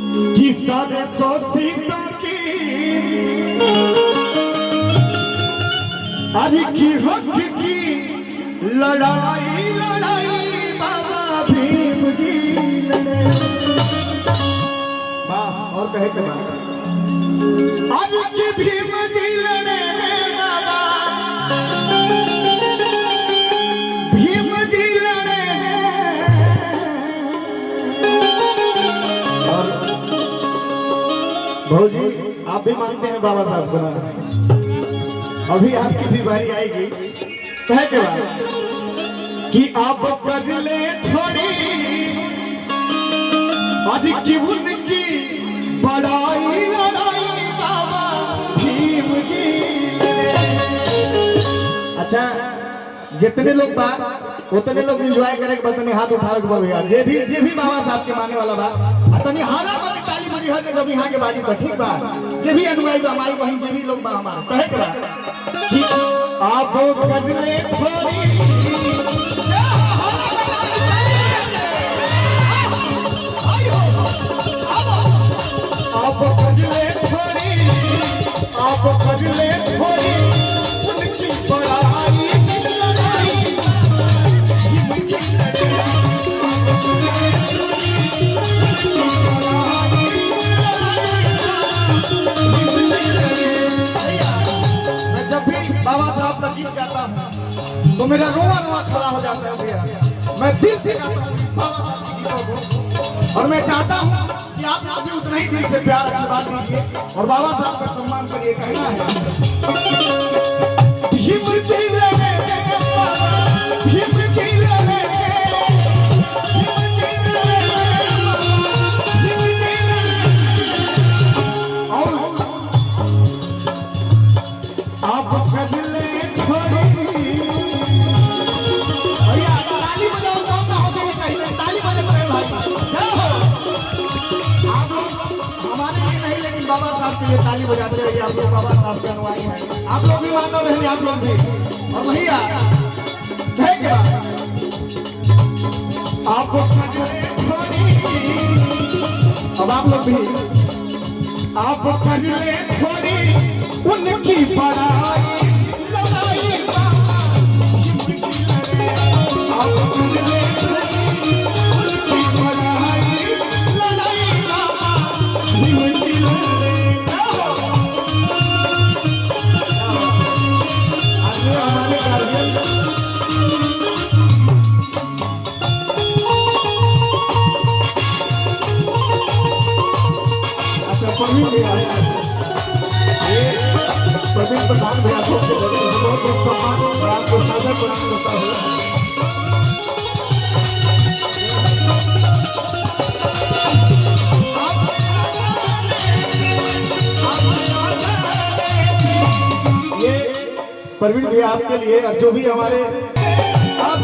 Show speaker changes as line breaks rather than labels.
कि सारे सौ सीता की अरे की हक की लड़ाई लड़ाई बाबा भीम जी लड़े। वाह, और कहे के बाद अरे की भीम जी लड़े बाबा, भीम जी लड़े। और भौजी आप भी मानते हैं बाबा साहब को, अभी आपकी भी बारी आएगी। कहे के बाद कि आप कर ले थोड़ी अधिक उनकी बड़ाई लड़ाई बाबा भीम जी। अच्छा, जितने लोग बा उतने लोग एंजॉय करे के बतने हाथ उठावे के भैया, जे भी बाबा साहब के माने वाला बा तनी हाला वाली ताली बजी है जब यहाँ के बाजी पर, ठीक बा। जे भी अनुयायी बा हमारी बहन, जे भी लोग बा हमारे, कहे के बा कि आप कजले थोड़ी आप कजले थोड़ी, आप कजले थोड़ी उनकी बड़ाई लड़ाई। मैं जब भी बाबा साहब का गीत गाता हूँ तो मेरा रोआ रोआ खड़ा हो जाता है भैया। मैं दिल से गाता हूँ बाबा साहब के गीतों को, और मैं चाहता हूँ कि आप भी उतना ही दिल से प्यार आशीर्वाद दीजिए और बाबा साहब का सम्मान करिए। कहना है भीम जी लड़े, भीम जी लड़े, आप कजले थोड़ी। भैया ताली बजाओ, काम ना हो गई कहीं, ताली बजे पड़े भाई। आप लोग हमारे लिए नहीं लेकिन बाबा साहब के लिए ताली बजाते रहिए। आप लोग बाबा साहब के अनुयायी हैं, आप लोग भी मानव रहेंगे, आप लोग भी। और भैया क्या आप कजले थोड़ी, अब आप लोग भी आप कजले थोड़ी उनकी बड़ाई लड़ाई बाबा भीम जी लड़े। आप कजले थोड़ी उनकी बड़ाई लड़ाई बाबा भीम जी लड़े। आगे हमारे गार्जियन अच्छा प्रवीण भी आए, प्रवीण प्रधान भैया को बहुत बहुत सम्मान और आपको सादर प्रणाम करता हूँ। ये प्रवीण भैया आपके लिए, जो भी हमारे आप